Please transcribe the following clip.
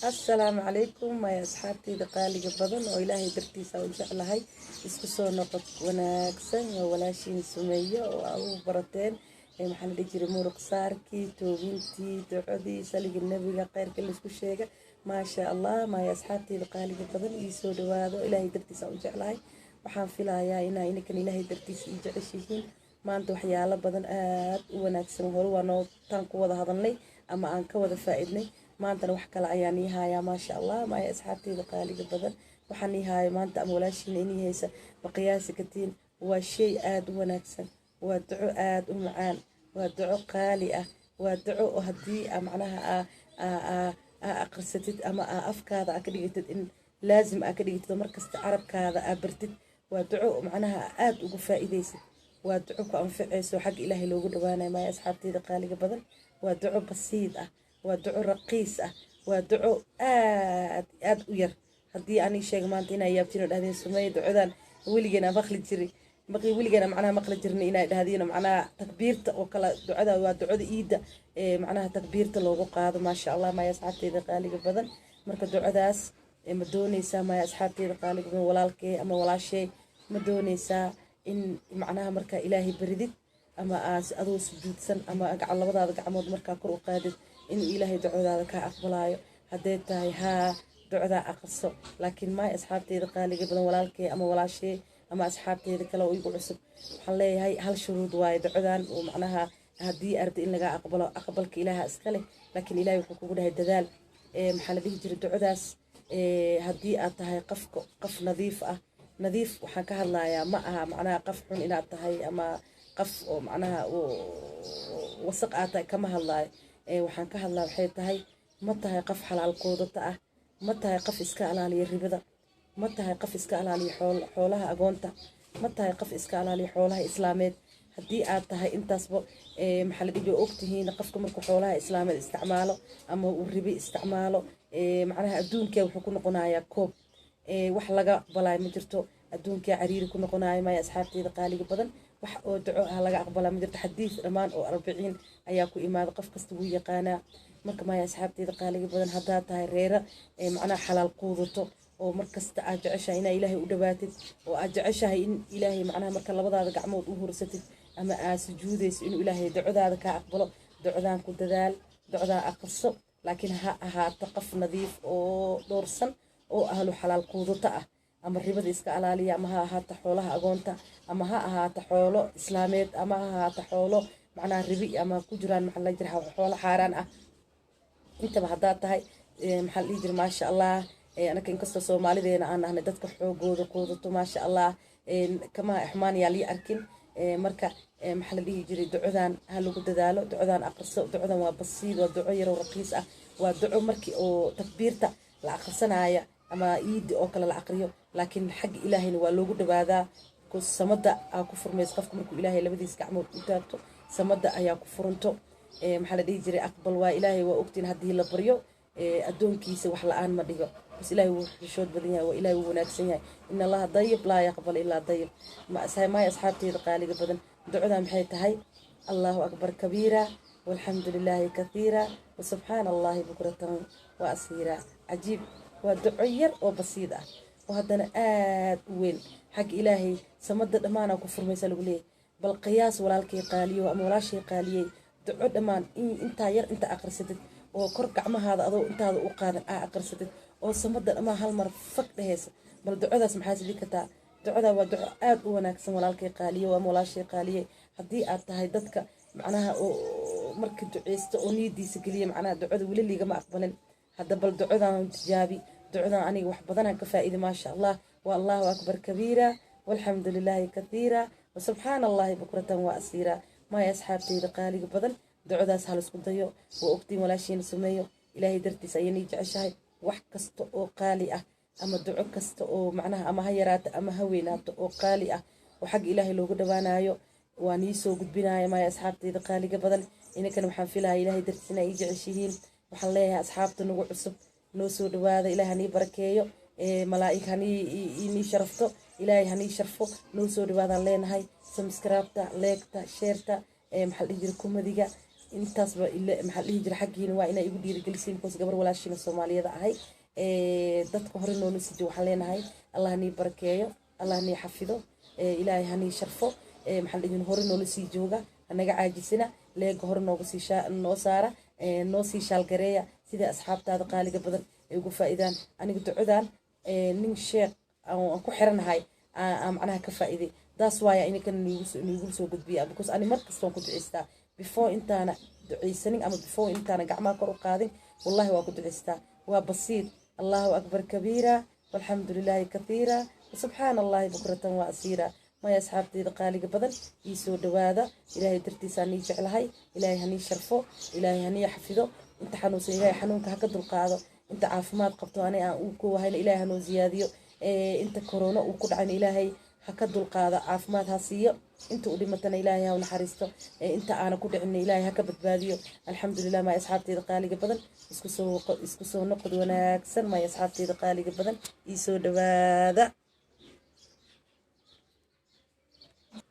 السلام عليكم يا أصحابتي دقالي بدن وإلهي درتي سوي جعلهاي اسكسو نقط وناكسن ولا شيء سمية أو برتين محل يجري مورق ساركي توبنتي تعدي سلق النبي غير كل اسكو شيء ما شاء الله ما يا أصحابتي دقالي بدن يسود هذا إلهي درتي سوي جعلهاي waxaan filayaa inaa inakan ilaahay dartiisa ii jeceshihiin maanta waxyaalo badan aad u wanaagsan hore waa noo tan ku wada hadalnay ama aan ka wada faa'iidnay maantana wax kale ayaan ii hayaa maasha allah ma ay asxaabteyda qaaliga badan waxaan ii hayaa maanta ama walaashiina inii haysa baqiyaasi katiin waa shay aad u wanaagsan waa duco aad u macaan waa duco qaali ah waa duco oo haddii macnaha aqrisatid ama afkaada ka dhigtid in laazim ka dhigtid markasta carabkaada bartid ودعو معناها آد وقفائديس ودعو كأنفعيس وحق إلهي لو قد وانا ما أصحابتي دقالي بدن ودعو بسيطة ودعو رقيسة ودعو آد وير هدي أني شيء ما أنتنا يابتين هذين سمية دعوذان ولينا مخلد جري بقي ولينا معناها مخلد جرني إنا هذين معناها تكبيرت وكلا دعوذا ودعو إيد معناها تكبيرت لو قاعد ما شاء الله ما أصحابتي دقالي بدن مركز دعوذاس ما دونيسا ما أصحابتي دقالي بدن ولالكي أما ولا شيء ما دونيسا إن معناها مركا إلهي بردد أما أدو سجودسن أما أقعد لبضا قعمود مركا كرو قادد إن إلهي دعو ذا كا أقبلايو هديتاي ها دعو ذا أقصو لكن ما أصحابتي دقالي قبل ولالكي أما ولا شيء أما أصحابتي دقالو يقول عصب حلي هاي هل شروط واي دعو ذا ومعناها هدي أرد إن لقا أقبلك إلها أسكالي لكن إلهي وحكوكو ده الدذال محل دي جري دعو ذاس هدي أتهاي قف نظيف نظيف waxaan ka hadlayaa ma aha macnaha qaf xun inaad tahay ama qaf oo macnaha wasaq aad tahay kama hadlayo waxaan ka hadlaa waxay tahay ma tahay qaf xalaal qoodata ah ma tahay qaf iska ilaaliya ribada ma tahay qaf iska ilaaliya xoolaha agoonta ma tahay qaf iska ilaaliya xoolaha islaameed haddii aad tahay intaasba maxaa la dhihi ogtihiin qofka markuu xoolaha islaameed isticmaalo ama uu ribi isticmaalo macnaha adduunka wuxuu ku noqonayaa koob wax laga balay ma jirto adduunka cariiri ku noqonaay ma asxaabteeda qaaliga badan wax oo duco ah laga aqbala ma jirto xadiis dhamaan oo 40 ayaa ku imaada qof kasta uu yaqaana marka ma asxaabteeda qaaliga badan hadaa tahay reera macnaha xalaal quudato oo markasta aad jeceshahay in ilaahay u dhawaatid oo aad jeceshahay in ilaahay macnaha marka labadaada gacmood u hursatid ama aad sujuudayso in ilaahay ducadaada ka aqbalo ducadaan ku dadaal ducada aqriso laakiin ha ahaato qof nadiif oo doorsan oo ahlu xalaal quudata ah ama ribada iska ilaaliya ama ha ahaato xoolaha agoonta ama ha ahaato xoolo islaameed ama ha ahaato xoolo macnaha ribi ama ku jiraan maxaa la jira xoolo xaaraan ah intaba hadaa tahay maxaa la jira maasha allah anaka inkastoo Soomaalideena aan ahnay dadka xoogooda quudato maasha allah kama ihmaan yaa li arkin marka maxaa la dhihi jiray ducadan ha lagu dadaalo ducadan aqriso ducadan waa basiid waa duco yar oo raqiis ah waa duco markii oo takbiirta la aqrisanaya ama iid oo kala la aqriyo laakiin xaq ilaahayna waa loogu dhawaadaa ku samada ku furmeys qofka markuu ilaahay labadiis gacmood u taagto samada ayaa ku furanto maxaa la dhihi jiray aqbal waa ilaahay waa ogtiin hadii la baryo adoonkiisa wax la'aan ma dhigo bas ilaahay wuu xishood badan yahay waa ilaahay wuu wanaagsan yahay in allah dayib laa yaqbal illa dayib ma asxaabteeda qaaliga badan ducada maxay tahay allahu akbar kabiira والحمد لله كثيرا وسبحان الله بكرة وأصيلا عجيب ودعير وبسيطة وهذا آد وين حق إلهي سمد دمانا كفر ميسا لقليه بل قياس ولا الكي قاليه وأم ولا شيء قاليه دعو دمان انت ير انت أقرستد وكرك عما هذا أضو انت هذا أقانا أقرستد وسمد دمان هالمر فك دهيس بل دعو ذا سمحاس بيكتا دعو ذا ودعو آد وناكسن ولا الكي قاليه وأم ولا شيء قاليه هدي آد تهيدتك معناها markii duceysto oo niidiisa kaliya macnaha ducada wali liiga ma aqbalin hada bal ducadan tijaabi ducadan aniga wax badan ka faa'iido ma sha Allah wallahu akbar kabiira walhamdulillahi kathira wa subhanallahi bukratan wa asira ma asxaabteyda qaaliga badan ducadaas hal isku dayo oo ogtiin walaashiin sameeyo ilaahay dartiis ayay jeceshahay wax kasta oo qaali ah ama duco kasta oo macnaha ama ha yaraato ama ha weynaato oo qaali ah oo xaq ilaahay loogu dhawaanayo واني سو قدبنايا ما أصحابتي قالي قبل إن كانوا حنفلها إلهي درسنا يجي عشيين وحليها أصحابته نوع عصب نوسو دواذا إلهي هني بركيو ملائك هني إني شرفته إلهي هني شرفه نوسو دواذا لين هاي سمسكرابتا ليكتا شيرتا محل يجركم مديقة intaas ba maxaa dhihi jira xaggiina waa inay igu dhiirigelisiin because gabar walaashiina Soomaaliyada ahay dadka hore noola sii waxaan leenahay Allah nii barakeeyo Allah nii xafido ilaahay hani sharfo maxaa dhihin hore noola sii jooga anaga caajisina leega hore nooga sii noo saara noo sii shaalgareeya sida asxaabtaada qaaliga badan ay ugu faa'iidaan aniga ducadan nin sheekh aan ku xiranahay macnaha ka faa'iiday that's why aniga niigu soo gudbiya because ani markasta waan ku duceystaa before intaana duceysanin ama before intaana gacmaha kor u qaadin wallahi waa ku duceystaa waa basiid allahu akbar kabiira walxamdulillahi kathiira subxaana allahi bukratan wa asiira maya asxaabteyda qaaliga badan ii soo dhawaada ilaahay dartiisa nii jeclahay ilaahay hanii sharfo ilaahay hanii xafido inta xanuunsan ilaahay xanuunka ha ka dulqaado inta caafimaad qabto ani aan uu ku wahayna ilaahay hanoo ziyaadiyo inta corona uu ku dhacayna ilaahay ha ka dulqaado caafimaad ha siiyo inta u dhimatana ilaahay ha u naxariisto inta aana ku dhicina ilaahay ha ka badbaadiyo alxamdulilah maya asxaabteyda qaaliga badan isku soo noqod wanaagsan maya asxaabteyda qaaliga badan ii soo dhawaada